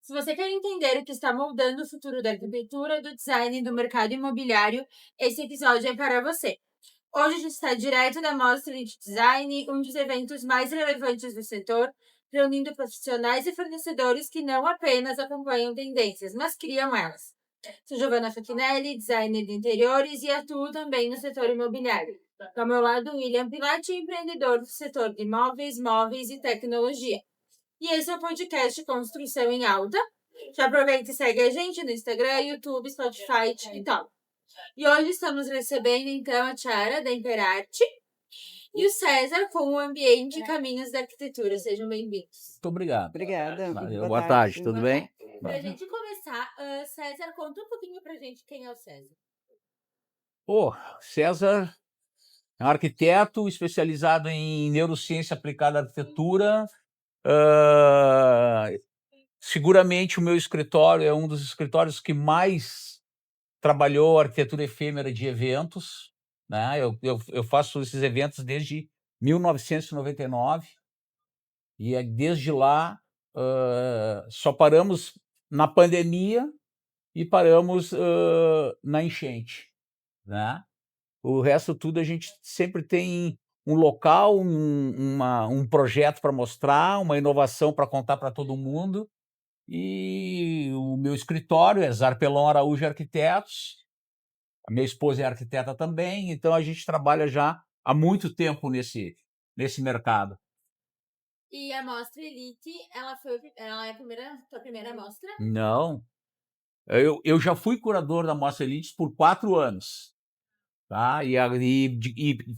Se você quer entender o que está moldando o futuro da arquitetura, do design e do mercado imobiliário, esse episódio é para você. Hoje a gente está direto da Mostra de Design, um dos eventos mais relevantes do setor, reunindo profissionais e fornecedores que não apenas acompanham tendências, mas criam elas. Sou Giovanna Fachinelli, designer de interiores e atuo também no setor imobiliário. Ao meu lado, William Pilati, empreendedor do setor de imóveis, móveis e tecnologia. E esse é o podcast Construção em Alta. Já aproveita e segue a gente no Instagram, YouTube, Spotify e TikTok. E hoje estamos recebendo então a Tiara da Imperarte e o César com o Ambiente e Caminhos da Arquitetura. Sejam bem-vindos. Muito obrigado. Obrigada. Valeu, Boa boa tarde, tarde. tudo bem? Para a gente começar, César, conta um pouquinho pra gente quem é o César. Pô, César é um arquiteto especializado em neurociência aplicada à arquitetura. Seguramente o meu escritório é um dos escritórios que mais trabalhou arquitetura efêmera de eventos, né? Eu faço esses eventos desde 1999 e desde lá só paramos na pandemia e paramos na enchente, né? O resto tudo a gente sempre tem um local, um projeto para mostrar, uma inovação para contar para todo mundo. E o meu escritório é Zarpelon Araújo Arquitetos, a minha esposa é arquiteta também, então a gente trabalha já há muito tempo nesse mercado. E a Mostra Elite, ela é tua primeira mostra? Não, eu já fui curador da Mostra Elite por 4 anos. Tá? E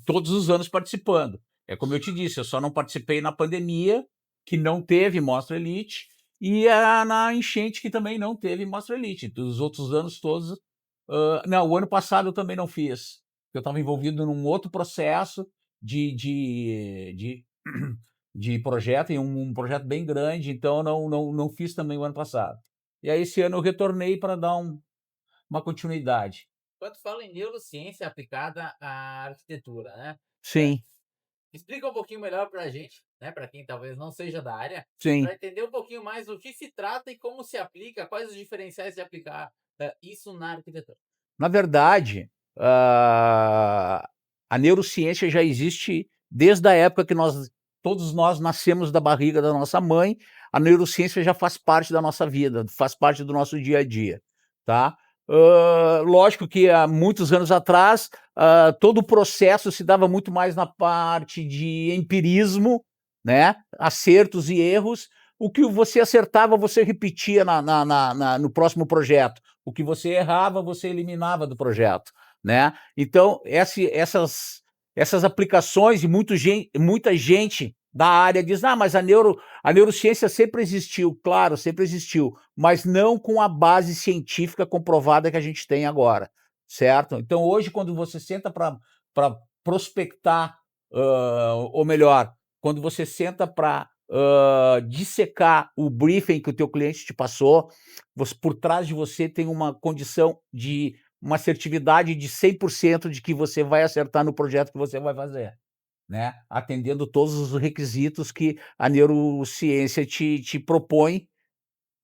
todos os anos participando. É como eu te disse, eu só não participei na pandemia, que não teve Mostra Elite, e na enchente, que também não teve Mostra Elite. Dos outros anos todos. Não, o ano passado eu também não fiz. Eu estava envolvido num outro processo de, de projeto, em um projeto bem grande, então eu não fiz também o ano passado. E aí esse ano eu retornei para dar uma continuidade. Quando fala em neurociência aplicada à arquitetura, né? Sim, Explica um pouquinho melhor para a gente, né? Para quem talvez não seja da área, sim. para entender um pouquinho mais do que se trata e como se aplica, quais os diferenciais de aplicar isso na arquitetura. Na verdade, a neurociência já existe desde a época que todos nós nascemos da barriga da nossa mãe. A neurociência já faz parte da nossa vida, faz parte do nosso dia a dia, tá? Lógico que há muitos anos atrás, todo o processo se dava muito mais na parte de empirismo, né? Acertos e erros. O que você acertava, você repetia no próximo projeto. O que você errava, você eliminava do projeto, né? Então, essas aplicações, e muita gente da área diz, mas a neurociência sempre existiu. Claro, sempre existiu, mas não com a base científica comprovada que a gente tem agora, certo? Então, hoje, quando você senta para prospectar, ou melhor, quando você senta para dissecar o briefing que o teu cliente te passou, por trás de você tem uma condição de uma assertividade de 100% de que você vai acertar no projeto que você vai fazer, né? Atendendo todos os requisitos que a neurociência te propõe,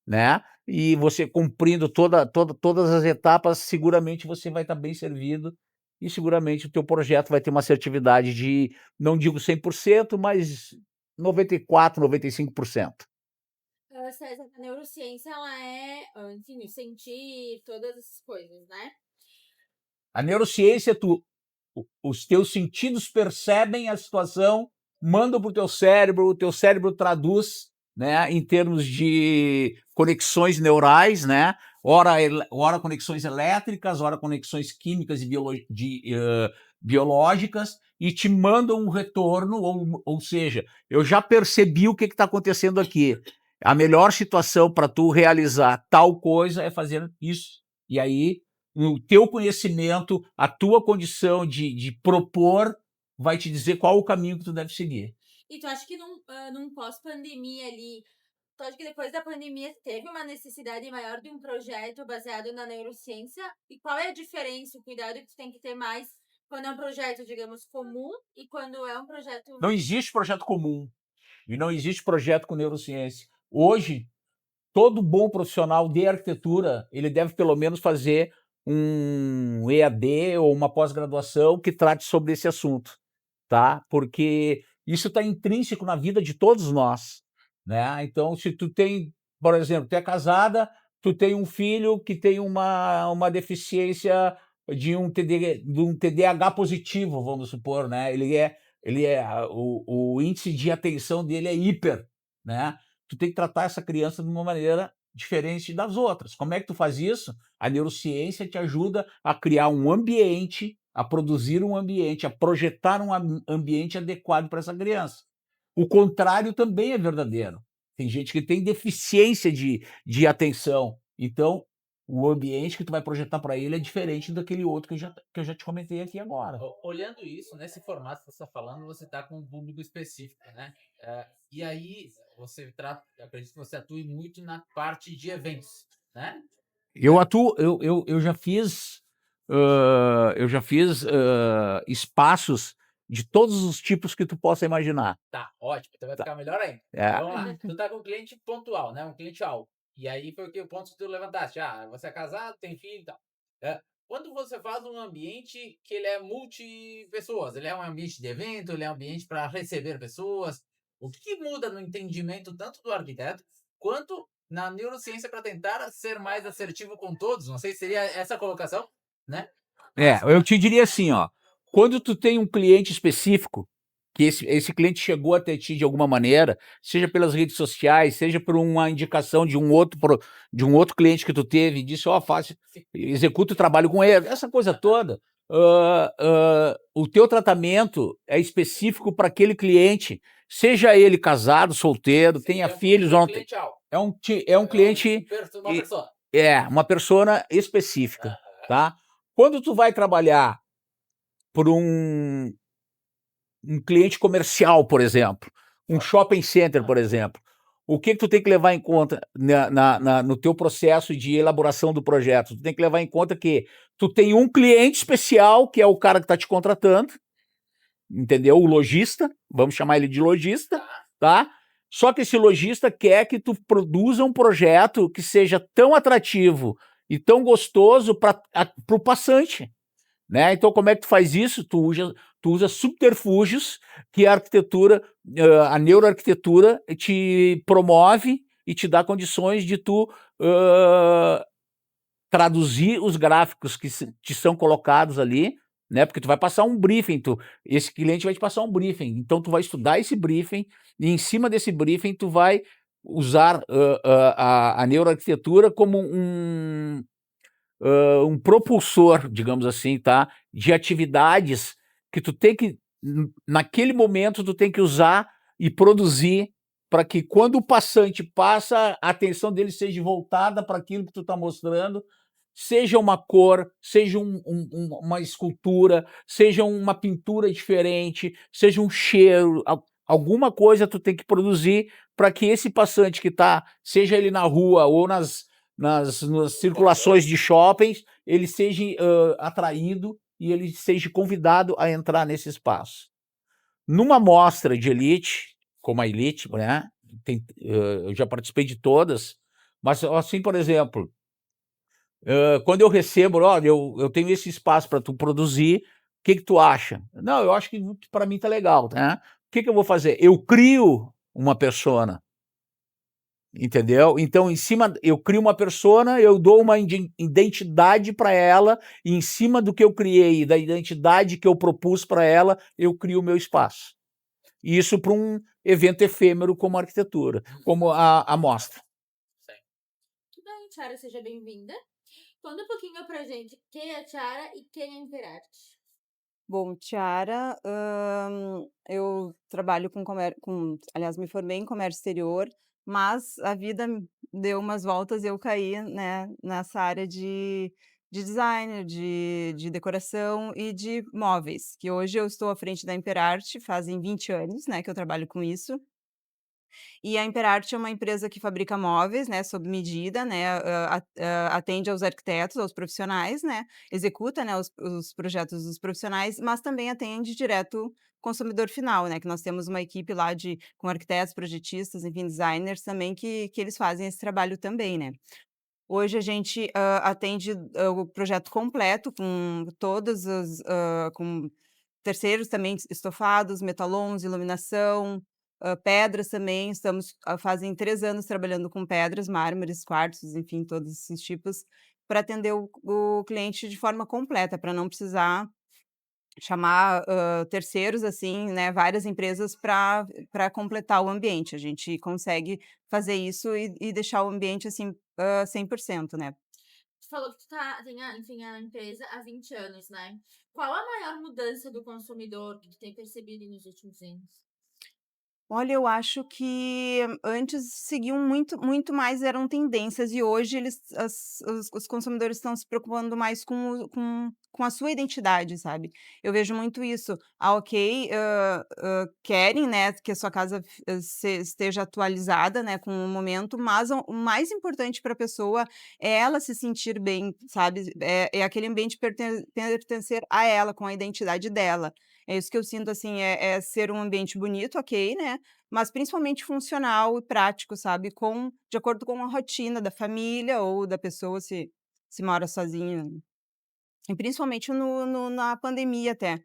né? E você cumprindo todas as etapas, seguramente você vai estar bem servido e seguramente o teu projeto vai ter uma assertividade de, não digo 100%, mas 94%, 95%. César, a neurociência, ela é, enfim, o sentir, todas essas coisas, né? A neurociência, os teus sentidos percebem a situação, mandam para o teu cérebro traduz, né, em termos de conexões neurais, né, ora conexões elétricas, ora conexões químicas e biológicas, e te mandam um retorno, ou seja, eu já percebi o que está acontecendo aqui. A melhor situação para tu realizar tal coisa é fazer isso. E aí o teu conhecimento, a tua condição de propor, vai te dizer qual o caminho que tu deve seguir. E tu acha que num pós-pandemia ali, tu acha que depois da pandemia teve uma necessidade maior de um projeto baseado na neurociência? E qual é a diferença, o cuidado que tu tem que ter mais quando é um projeto, digamos, comum e quando é um projeto... Não existe projeto comum e não existe projeto com neurociência. Hoje, todo bom profissional de arquitetura, ele deve pelo menos fazer um EAD ou uma pós-graduação que trate sobre esse assunto, tá? Porque isso está intrínseco na vida de todos nós, né? Então, se tu tem, por exemplo, tu é casada, tu tem um filho que tem uma deficiência de um TDAH positivo, vamos supor, né? O índice de atenção dele é hiper, né? Tu tem que tratar essa criança de uma maneira diferente das outras. Como é que tu faz isso? A neurociência te ajuda a criar um ambiente, a produzir um ambiente, a projetar um ambiente adequado para essa criança. O contrário também é verdadeiro. Tem gente que tem deficiência de atenção. Então, o ambiente que tu vai projetar para ele é diferente daquele outro que eu já te comentei aqui agora. Olhando isso, nesse formato que você está falando, você está com um público específico, né? E aí, eu acredito que você atue muito na parte de eventos, né? Eu já fiz, espaços de todos os tipos que tu possa imaginar. Tá, ótimo. Então vai Tá. ficar melhor ainda. É. Vamos lá. Tu tá com um cliente pontual, né? Um cliente-alvo. E aí foi o ponto que tu levantaste. Você é casado, tem filho e tal. Quando você faz um ambiente que ele é multi-pessoas, ele é um ambiente de evento, ele é um ambiente para receber pessoas, o que muda no entendimento tanto do arquiteto quanto na neurociência para tentar ser mais assertivo com todos? Não sei se seria essa a colocação, né? Eu te diria assim, ó, quando tu tem um cliente específico, que esse cliente chegou até ti de alguma maneira, seja pelas redes sociais, seja por uma indicação de um outro cliente que tu teve, e disse, executa o trabalho com ele, essa coisa toda, o teu tratamento é específico para aquele cliente, seja ele casado, solteiro, tenha filhos ou não tem. É um cliente, Uma pessoa. uma persona específica, tá? Quando tu vai trabalhar por um cliente comercial, por exemplo, um shopping center, por exemplo, o que tu tem que levar em conta no teu processo de elaboração do projeto? Tu tem que levar em conta que tu tem um cliente especial, que é o cara que está te contratando, entendeu? O lojista, vamos chamar ele de lojista, tá? Só que esse lojista quer que tu produza um projeto que seja tão atrativo e tão gostoso para o passante, né? Então, como é que tu faz isso? Tu usa subterfúgios que a arquitetura, a neuroarquitetura te promove e te dá condições de tu traduzir os gráficos que te são colocados ali, né? Porque tu vai passar um briefing, esse cliente vai te passar um briefing, então tu vai estudar esse briefing e em cima desse briefing tu vai usar a neuroarquitetura como um propulsor, digamos assim, tá? De atividades que tu tem que, naquele momento, tu tem que usar e produzir para que quando o passante passa, a atenção dele seja voltada para aquilo que tu está mostrando, seja uma cor, seja uma escultura, seja uma pintura diferente, seja um cheiro, alguma coisa tu tem que produzir para que esse passante que está, seja ele na rua ou nas circulações de shoppings, ele seja atraído e ele seja convidado a entrar nesse espaço. Numa mostra de elite, como a Elite, né? Eu já participei de todas, mas assim, por exemplo, quando eu recebo, olha, eu tenho esse espaço para tu produzir, o que tu acha? Não, eu acho que para mim tá legal, né? O que eu vou fazer? Eu crio uma persona. Entendeu? Então, eu crio uma persona, eu dou uma identidade para ela, e em cima do que eu criei, da identidade que eu propus para ela, eu crio o meu espaço. Isso para um evento efêmero como a arquitetura, como a mostra. Tudo bem, Tiara, seja bem-vinda. Conta um pouquinho pra gente quem é a Tiara e quem é a Imperarte. Bom, Tiara, eu trabalho aliás, me formei em comércio exterior, mas a vida deu umas voltas e eu caí, né, nessa área de design, de decoração e de móveis, que hoje eu estou à frente da Imperarte, fazem 20 anos, né, que eu trabalho com isso. E a Imperarte é uma empresa que fabrica móveis, né, sob medida, né, atende aos arquitetos, aos profissionais, né, executa, né, os projetos dos profissionais, mas também atende direto consumidor final, né, que nós temos uma equipe lá com arquitetos, projetistas, enfim, designers também que eles fazem esse trabalho também, né. Hoje a gente, atende, o projeto completo com todos os, com terceiros também estofados, metalons, iluminação, pedras também, fazem 3 anos trabalhando com pedras, mármores, quartzos, enfim, todos esses tipos, para atender o cliente de forma completa, para não precisar chamar, terceiros, assim, né, várias empresas para completar o ambiente. A gente consegue fazer isso e deixar o ambiente, assim, 100%, né. Tu falou que tu tem enfim, a empresa há 20 anos, né. Qual a maior mudança do consumidor que tu tem percebido nos últimos anos? Olha, eu acho que antes seguiam muito mais eram tendências e hoje os consumidores estão se preocupando mais com a sua identidade, sabe. Eu vejo muito isso. Ah, ok, querem, né, que a sua casa esteja atualizada, né, com o momento, mas o mais importante para a pessoa é ela se sentir bem, sabe. É aquele ambiente pertencer a ela, com a identidade dela. É isso que eu sinto, assim, é ser um ambiente bonito, ok, né, mas principalmente funcional e prático, sabe, de acordo com a rotina da família ou da pessoa se mora sozinha. E principalmente na pandemia até.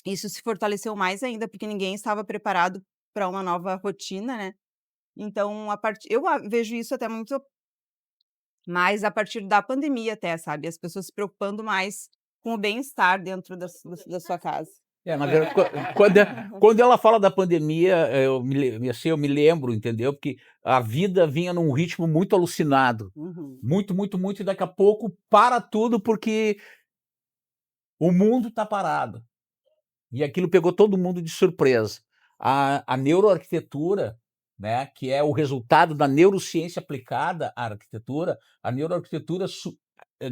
Isso se fortaleceu mais ainda, porque ninguém estava preparado para uma nova rotina, né. Então vejo isso até muito mais a partir da pandemia até, sabe, as pessoas se preocupando mais com o bem-estar dentro da sua casa. Na verdade, quando ela fala da pandemia, eu me lembro, entendeu, porque a vida vinha num ritmo muito alucinado, Uhum. muito, muito, muito, e daqui a pouco para tudo, porque o mundo está parado. E aquilo pegou todo mundo de surpresa. A neuroarquitetura, né, que é o resultado da neurociência aplicada à arquitetura, a neuroarquitetura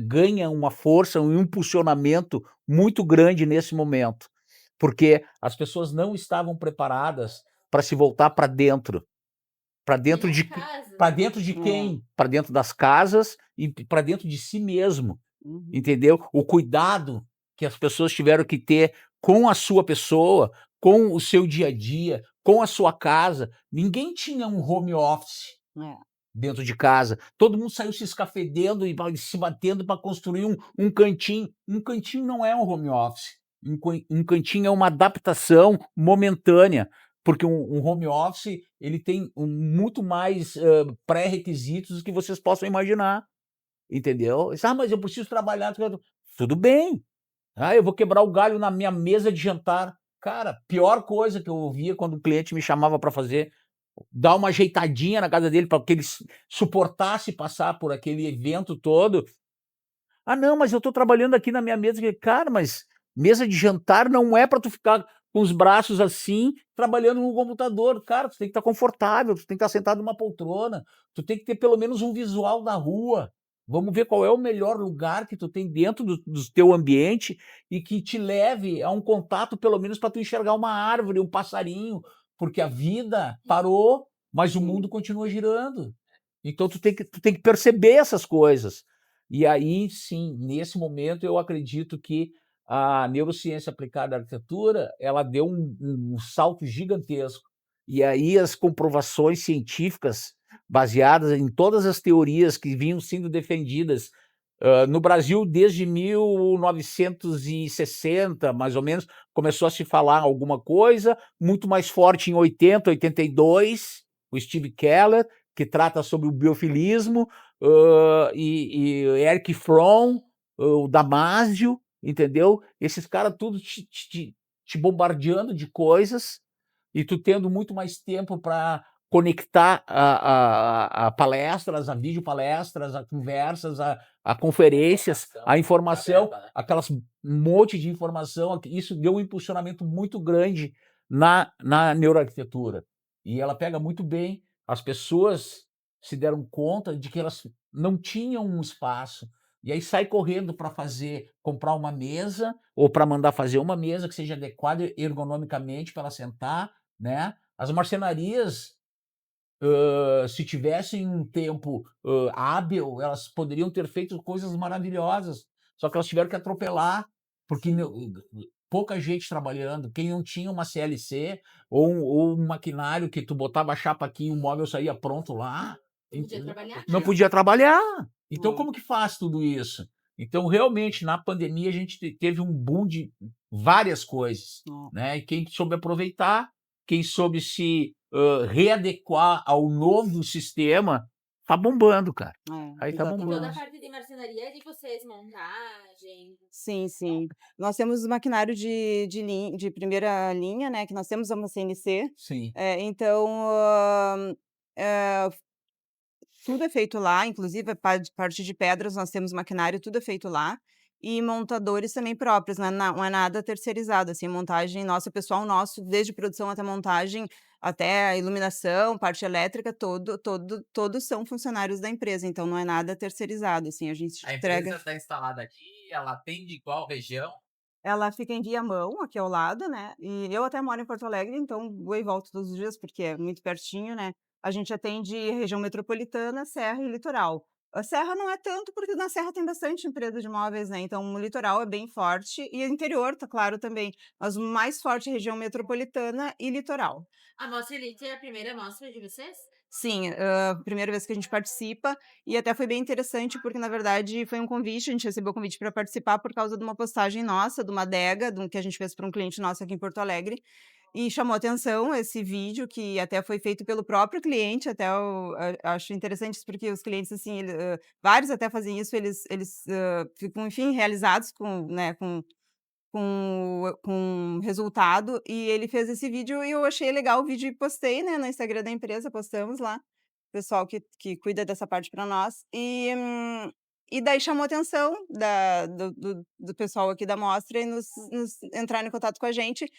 ganha uma força, um impulsionamento muito grande nesse momento, porque as pessoas não estavam preparadas para se voltar para dentro. Para Nem dentro as de casas, para né. dentro de quem? Para dentro das casas e para dentro de si mesmo. Uhum. Entendeu? O cuidado que as pessoas tiveram que ter com a sua pessoa, com o seu dia a dia, com a sua casa. Ninguém tinha um home office É. dentro de casa. Todo mundo saiu se escafedendo e se batendo para construir um cantinho. Um cantinho não é um home office. Um cantinho é uma adaptação momentânea, porque um home office ele tem muito mais pré-requisitos que vocês possam imaginar. Entendeu? Mas eu preciso trabalhar. Tudo bem. Eu vou quebrar o galho na minha mesa de jantar. Cara, pior coisa que eu ouvia quando o cliente me chamava para fazer, dar uma ajeitadinha na casa dele para que ele suportasse passar por aquele evento todo. Não, mas eu estou trabalhando aqui na minha mesa. Cara, mas mesa de jantar não é para tu ficar com os braços assim, trabalhando no computador. Cara, tu tem que estar confortável, tu tem que estar sentado numa poltrona, tu tem que ter pelo menos um visual da rua. Vamos ver qual é o melhor lugar que tu tem dentro do teu ambiente e que te leve a um contato, pelo menos para tu enxergar uma árvore, um passarinho, porque a vida parou, mas o Sim. mundo continua girando. Então tu tem que perceber essas coisas. E aí sim, nesse momento eu acredito que a neurociência aplicada à arquitetura, ela deu um salto gigantesco. E aí as comprovações científicas, baseadas em todas as teorias que vinham sendo defendidas, no Brasil desde 1960, mais ou menos, começou a se falar alguma coisa, muito mais forte em 80, 82, o Steve Keller, que trata sobre o biofilismo, e Erich Fromm, o Damasio, entendeu? Esses caras tudo te bombardeando de coisas e tu tendo muito mais tempo para conectar a palestras, a videopalestras, a conversas, a conferências, a informação, aberta, né? aquelas monte de informação. Isso deu um impulsionamento muito grande na neuroarquitetura. E ela pega muito bem. As pessoas se deram conta de que elas não tinham um espaço. E aí sai correndo para comprar uma mesa, ou para mandar fazer uma mesa que seja adequada ergonomicamente para ela sentar, né? As marcenarias se tivessem um tempo, hábil, elas poderiam ter feito coisas maravilhosas, só que elas tiveram que atropelar, porque pouca gente trabalhando, quem não tinha uma CLC ou um maquinário que tu botava a chapa aqui e o móvel saía pronto lá, Não podia entendeu? trabalhar. Não podia trabalhar. Então Hum. como que faz tudo isso? Então realmente na pandemia a gente teve um boom de várias coisas, Ó, né, e quem soube aproveitar, quem soube se, readequar ao novo sistema, tá bombando, cara. Aí tá E toda a bombando. parte de marcenaria é de vocês, montagem. Sim, sim. Nós temos maquinário de primeira linha, né, que nós temos uma CNC, Sim. então, eh, tudo é feito lá, inclusive a parte de pedras nós temos maquinário, tudo é feito lá, e montadores também próprios, não é nada terceirizado, assim, montagem nossa, pessoal nosso, desde produção até montagem, até a iluminação, parte elétrica, todos são funcionários da empresa, então não é nada terceirizado, assim, a gente A entrega. empresa está instalada aqui, ela atende qual região? Ela fica em Viamão, aqui ao lado, né, e eu até moro em Porto Alegre, então vou e volto todos os dias, porque é muito pertinho, né. A gente atende região metropolitana, serra e litoral. A serra não é tanto, porque na serra tem bastante empresa de móveis, né, então o litoral é bem forte e o interior, tá claro, também, mas o mais forte é região metropolitana e litoral. A Mostra Elite é a primeira mostra de vocês? Sim, primeira vez que a gente participa, e até foi bem interessante, porque na verdade foi um convite, a gente recebeu o convite para participar por causa de uma postagem nossa, de uma adega, que a gente fez para um cliente nosso aqui em Porto Alegre, e chamou atenção esse vídeo, que até foi feito pelo próprio cliente, até eu acho interessante isso, porque os clientes, assim, vários até fazem isso, eles ficam, enfim, realizados com, né, com o resultado, e ele fez esse vídeo e eu achei legal o vídeo e postei, né, no Instagram da empresa, postamos lá, o pessoal que cuida dessa parte para nós, e daí chamou a atenção do pessoal aqui da mostra e nos entraram em contato com a gente,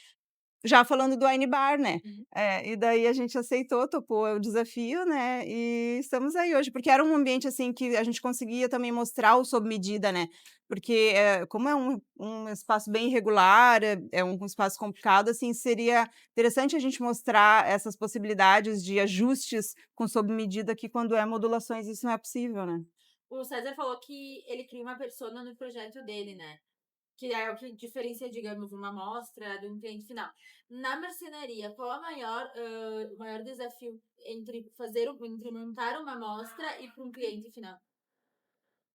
já falando do Wine Bar, né. Uhum. E daí a gente aceitou, topou o desafio, né, e estamos aí hoje, porque era um ambiente, assim, que a gente conseguia também mostrar o sob medida, né, porque, como é um espaço bem irregular, é um espaço complicado, assim, seria interessante a gente mostrar essas possibilidades de ajustes com sob medida, que quando é modulações isso não é possível, né. O César falou que ele cria uma persona no projeto dele, né? Que é o que diferencia, digamos, uma amostra de um cliente final. Na marcenaria, qual o maior desafio entre montar uma amostra e para um cliente final?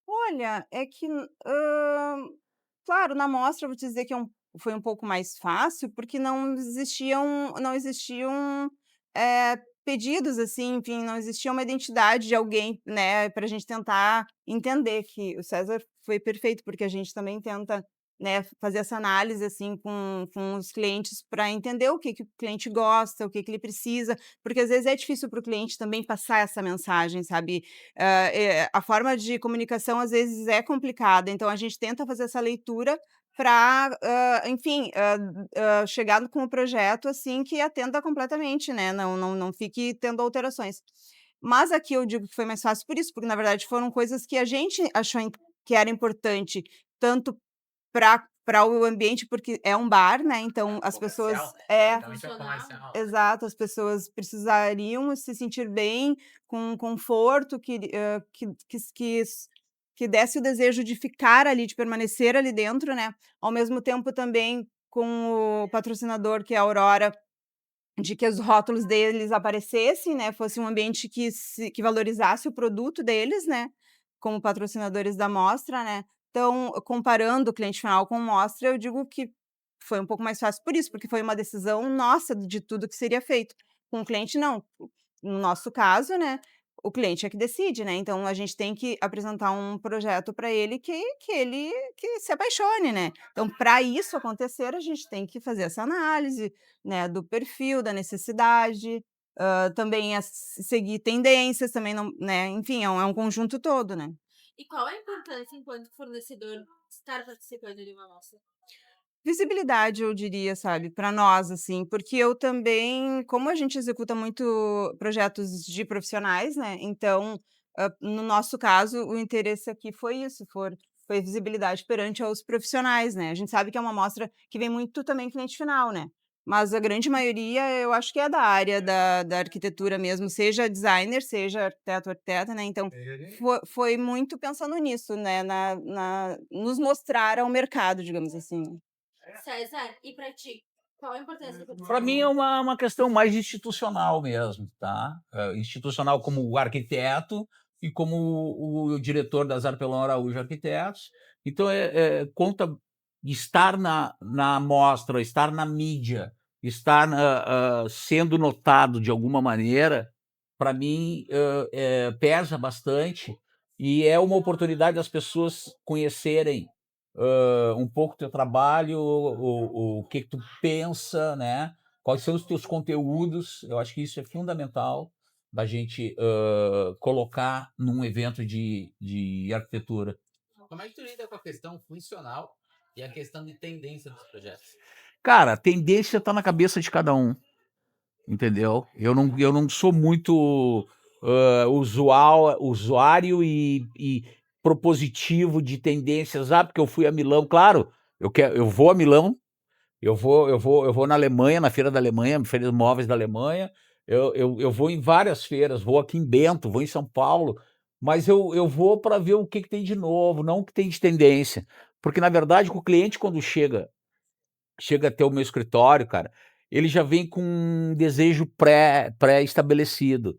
Olha, é que, claro, na mostra eu vou te dizer que foi um pouco mais fácil, porque não existiam, pedidos, assim, enfim, não existia uma identidade de alguém, né, para a gente tentar entender, que o César foi perfeito, porque a gente também tenta, né, fazer essa análise, assim, com os clientes para entender o que que o cliente gosta, o que que ele precisa, porque às vezes é difícil para o cliente também passar essa mensagem, sabe. A forma de comunicação às vezes é complicada, então a gente tenta fazer essa leitura para, enfim, chegar com o projeto, assim, que atenda completamente, né, não fique tendo alterações. Mas aqui eu digo que foi mais fácil por isso, porque na verdade foram coisas que a gente achou que era importante, tanto para o ambiente, porque é um bar, né, então as pessoas Comercial, né, teoricamente é Funcional. comercial. exato, as pessoas precisariam se sentir bem, com conforto, que desse o desejo de ficar ali, de permanecer ali dentro, né, ao mesmo tempo também com o patrocinador, que é a Aurora, de que os rótulos deles aparecessem, né, fosse um ambiente que valorizasse o produto deles, né, como patrocinadores da mostra, né. Então, comparando o cliente final com mostra, eu digo que foi um pouco mais fácil por isso, porque foi uma decisão nossa de tudo que seria feito. Com o cliente não. No nosso caso, né, o cliente é que decide, né, então a gente tem que apresentar um projeto para ele que ele que se apaixone, né. Então, para isso acontecer, a gente tem que fazer essa análise, né, do perfil, da necessidade, também seguir tendências, também não, né, enfim, é um conjunto todo, né. E qual a importância, enquanto fornecedor, estar participando de uma amostra? Visibilidade, eu diria, sabe, para nós, assim, porque eu também, como a gente executa muito projetos de profissionais, né, então, no nosso caso, o interesse aqui foi isso, foi visibilidade perante aos profissionais, né. A gente sabe que é uma amostra que vem muito também cliente final, né. mas a grande maioria eu acho que é da área da arquitetura mesmo, seja designer, seja arquiteto, arquiteta, né, então foi muito pensando nisso, né, nos mostrar ao mercado, digamos assim. César, e pra ti, qual a importância do Para mim é profissional? uma questão mais institucional mesmo, tá? Institucional como o arquiteto e como o diretor da Zarpelon Araújo Arquitetos. Então, conta estar na mostra, estar na mídia, estar sendo notado de alguma maneira, para mim, pesa bastante e é uma oportunidade das pessoas conhecerem um pouco teu trabalho, o que tu pensa, né? Quais são os teus conteúdos? Eu acho que isso é fundamental da gente colocar num evento de arquitetura. Como é que tu lida com a questão funcional e a questão de tendência dos projetos? Cara, a tendência está na cabeça de cada um, entendeu? Eu não sou muito usuário e propositivo de tendências. Ah, porque eu fui a Milão. Claro, eu vou a Milão. Eu vou na Alemanha, na Feira da Alemanha, Feira dos Móveis da Alemanha. Eu vou em várias feiras, vou aqui em Bento, vou em São Paulo, mas eu vou para ver o que tem de novo, não o que tem de tendência. Porque, na verdade, o cliente, quando chega até o meu escritório, cara, ele já vem com um desejo pré-estabelecido.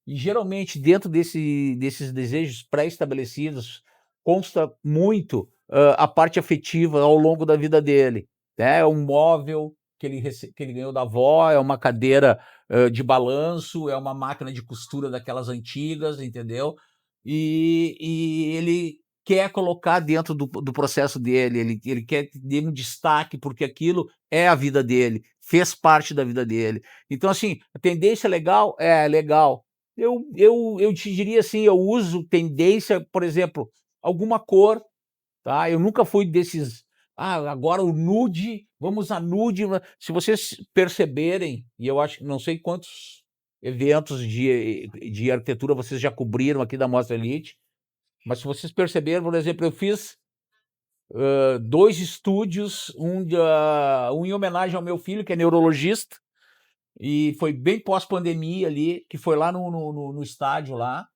E geralmente, dentro desses desejos pré-estabelecidos, consta muito a parte afetiva ao longo da vida dele. Né? É um móvel que ele ganhou da avó, é uma cadeira de balanço, é uma máquina de costura daquelas antigas, entendeu? E ele quer colocar dentro do processo dele, ele quer que dê um destaque, porque aquilo é a vida dele, fez parte da vida dele. Então, assim, a tendência é legal? É legal. Eu te diria assim, eu uso tendência, por exemplo, alguma cor, tá? Eu nunca fui desses, agora o nude, vamos a nude. Se vocês perceberem, e eu acho que não sei quantos eventos de arquitetura vocês já cobriram aqui da Mostra Elite, mas se vocês perceberam, por exemplo, eu fiz 2 estúdios, um em homenagem ao meu filho, que é neurologista, e foi bem pós-pandemia ali, que foi lá no estádio lá.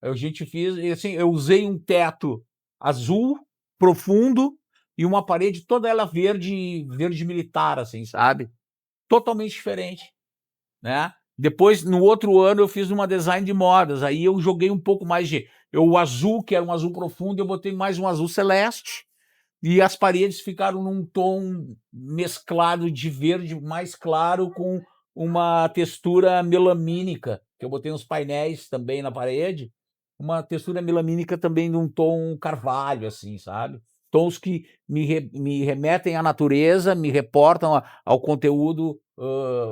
A gente fez, e assim, eu usei um teto azul profundo e uma parede toda ela verde militar, assim, sabe? Totalmente diferente, né? Depois, no outro ano, eu fiz uma design de modas. Aí eu joguei um pouco mais o azul, que era um azul profundo, eu botei mais um azul celeste. E as paredes ficaram num tom mesclado de verde mais claro com uma textura melamínica, que eu botei uns painéis também na parede, uma textura melamínica também num tom carvalho, assim, sabe? Tons que me remetem à natureza, me reportam ao conteúdo,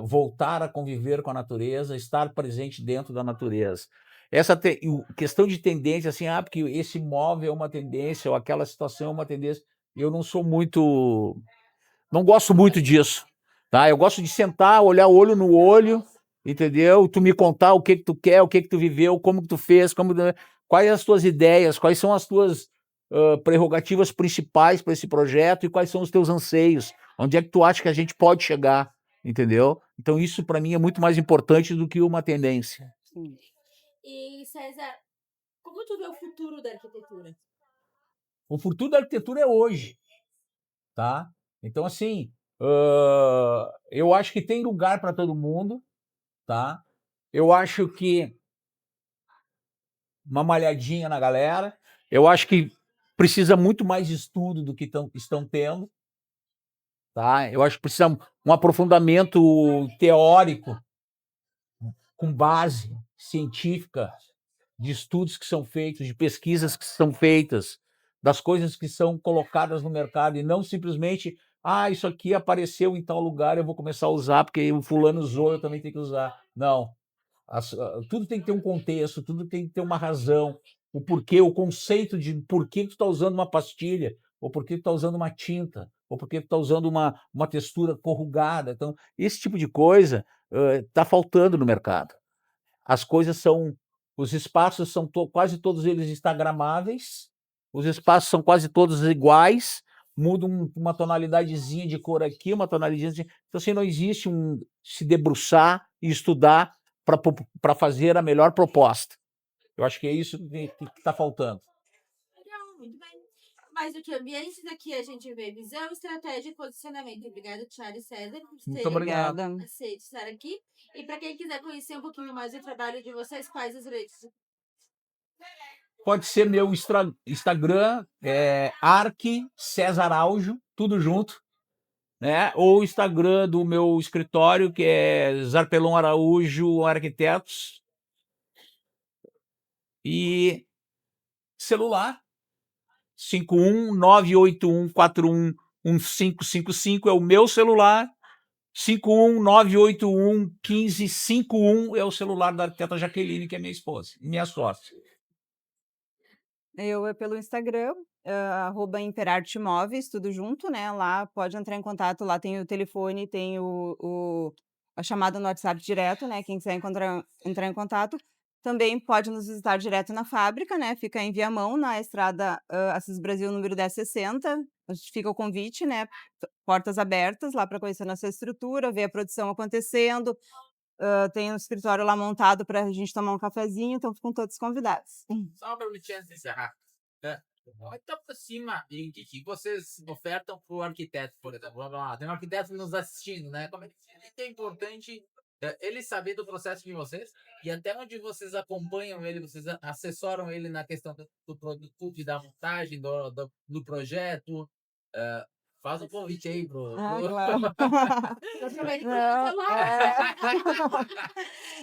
voltar a conviver com a natureza, estar presente dentro da natureza. Questão de tendência, assim, porque esse móvel é uma tendência, ou aquela situação é uma tendência. Eu não gosto muito disso, tá? Eu gosto de sentar, olhar olho no olho, entendeu? Tu me contar o que tu quer, o que tu viveu, como que tu fez, quais as tuas ideias, quais são as tuas prerrogativas principais para esse projeto e quais são os teus anseios, onde é que tu acha que a gente pode chegar, entendeu? Então isso para mim é muito mais importante do que uma tendência. Sim. E, César, como tu vê o futuro da arquitetura? O futuro da arquitetura é hoje, tá? Então, assim, eu acho que tem lugar para todo mundo, tá? Eu acho que uma malhadinha na galera. Eu acho que precisa muito mais de estudo do que estão tendo, tá? Eu acho que precisa um aprofundamento teórico com base científica de estudos que são feitos, de pesquisas que são feitas, das coisas que são colocadas no mercado e não simplesmente, isso aqui apareceu em tal lugar, eu vou começar a usar porque o fulano usou, eu também tenho que usar. Não. Tudo tem que ter um contexto, tudo tem que ter uma razão, o porquê, o conceito de por que tu está usando uma pastilha, ou por que tu está usando uma tinta, ou por que tu está usando uma textura corrugada. Então, esse tipo de coisa está faltando no mercado. Os espaços são quase todos eles instagramáveis, os espaços são quase todos iguais, muda uma tonalidadezinha de cor aqui, uma tonalidadezinha. Então, assim, não existe se debruçar e estudar para fazer a melhor proposta. Eu acho que é isso que está faltando. Legal, muito bem. Mais do que ambientes, aqui a gente vê visão, estratégia e posicionamento. Obrigada, Tiara e César, por Muito terem obrigado. Obrigada. aceito estar aqui. E para quem quiser conhecer um pouquinho mais do trabalho de vocês, quais as redes? Pode ser meu Instagram, Arc César Araújo, tudo junto, né? Ou o Instagram do meu escritório, que é Zarpelon Araújo Arquitetos. E celular, 51981411555 é o meu celular. 519811551 é o celular da arquiteta Jaqueline, que é minha esposa, minha sócia. Eu é pelo Instagram, @imperartemóveis, tudo junto, né, lá pode entrar em contato, lá tem o telefone, tem a chamada no WhatsApp direto, né, quem quiser entrar em contato. Também pode nos visitar direto na fábrica, né, fica em Viamão, na estrada, Assis Brasil, número 1060. Fica o convite, né, portas abertas lá para conhecer nossa estrutura, ver a produção acontecendo. Tem um escritório lá montado para a gente tomar um cafezinho, então ficam todos convidados. Só para me encerrar. Então, por cima, e que vocês ofertam para o arquiteto, por exemplo. Vamos lá, tem um arquiteto nos assistindo, né? Como é que é importante ele saber do processo de vocês e até onde vocês acompanham ele, vocês assessoram ele na questão do produto, da montagem, do projeto. Faz um convite aí Claro.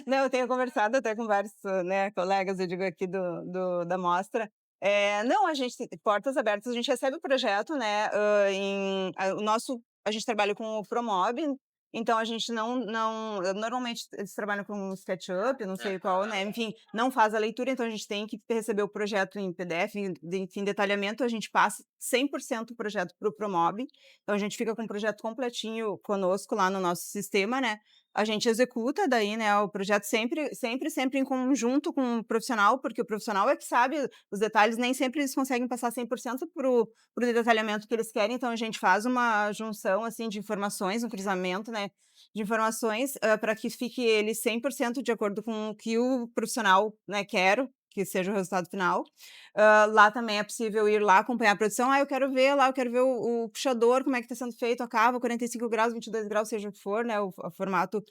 Não, eu tenho conversado até com vários, né, colegas, eu digo aqui da mostra. Não, a gente tem portas abertas, a gente recebe o projeto, né, a gente trabalha com o Promob, então a gente não normalmente eles trabalham com SketchUp, não sei qual, né, enfim, não faz a leitura, então a gente tem que receber o projeto em PDF, enfim, detalhamento, a gente passa 100% o projeto para o Promob, então a gente fica com o projeto completinho conosco lá no nosso sistema, né, a gente executa daí, né, o projeto sempre em conjunto com o profissional, porque o profissional é que sabe os detalhes, nem sempre eles conseguem passar 100% pro detalhamento que eles querem, então a gente faz uma junção, assim, de informações, um cruzamento, né, de informações, para que fique ele 100% de acordo com o que o profissional, né, quer que seja o resultado final. Lá também é possível ir lá acompanhar a produção. Eu quero ver lá, eu quero ver o puxador, como é que está sendo feito, a cava, 45 graus, 22 graus, seja o que for, né, o formato,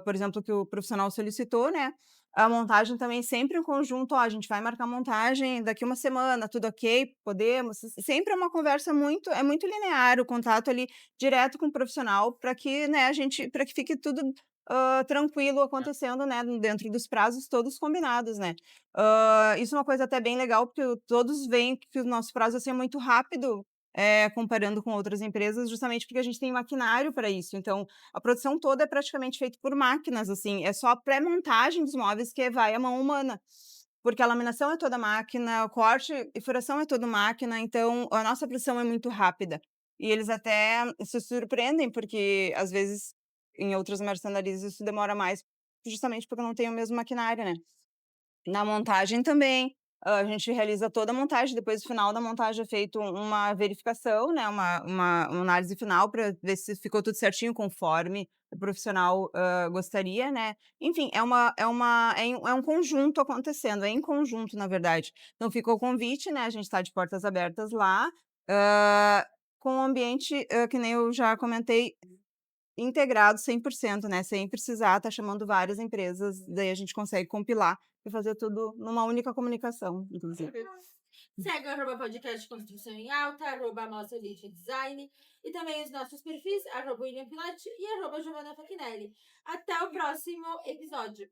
por exemplo, que o profissional solicitou, né. A montagem também sempre em conjunto, "Ó, a gente vai marcar a montagem daqui uma semana, tudo ok? Podemos?" Sempre é uma conversa muito linear, o contato ali direto com o profissional para que, né, para que fique tudo, tranquilo acontecendo, né, dentro dos prazos todos combinados, né. Isso é uma coisa até bem legal, porque todos veem que o nosso prazo, assim, é muito rápido, comparando com outras empresas, justamente porque a gente tem maquinário para isso. Então, a produção toda é praticamente feita por máquinas, assim, é só a pré-montagem dos móveis que vai a mão humana. Porque a laminação é toda máquina, o corte e furação é tudo máquina, então a nossa produção é muito rápida. E eles até se surpreendem, porque às vezes em outras marcenarias isso demora mais, justamente porque não tem o mesmo maquinário, né. Na montagem também, a gente realiza toda a montagem, depois do final da montagem é feito uma verificação, né, uma análise final para ver se ficou tudo certinho conforme o profissional, gostaria, né. Enfim, é um conjunto acontecendo, é em conjunto, na verdade. Então fica o convite, né, a gente está de portas abertas lá, com o ambiente, que nem eu já comentei, integrado 100%, né, sem precisar estar chamando várias empresas, daí a gente consegue compilar e fazer tudo numa única comunicação, inclusive. Segue o @podcast Construção em Alta, @Nossa Elite Design e também os nossos perfis, @William Pilate e @Giovanna Fachinelli. Até o próximo episódio.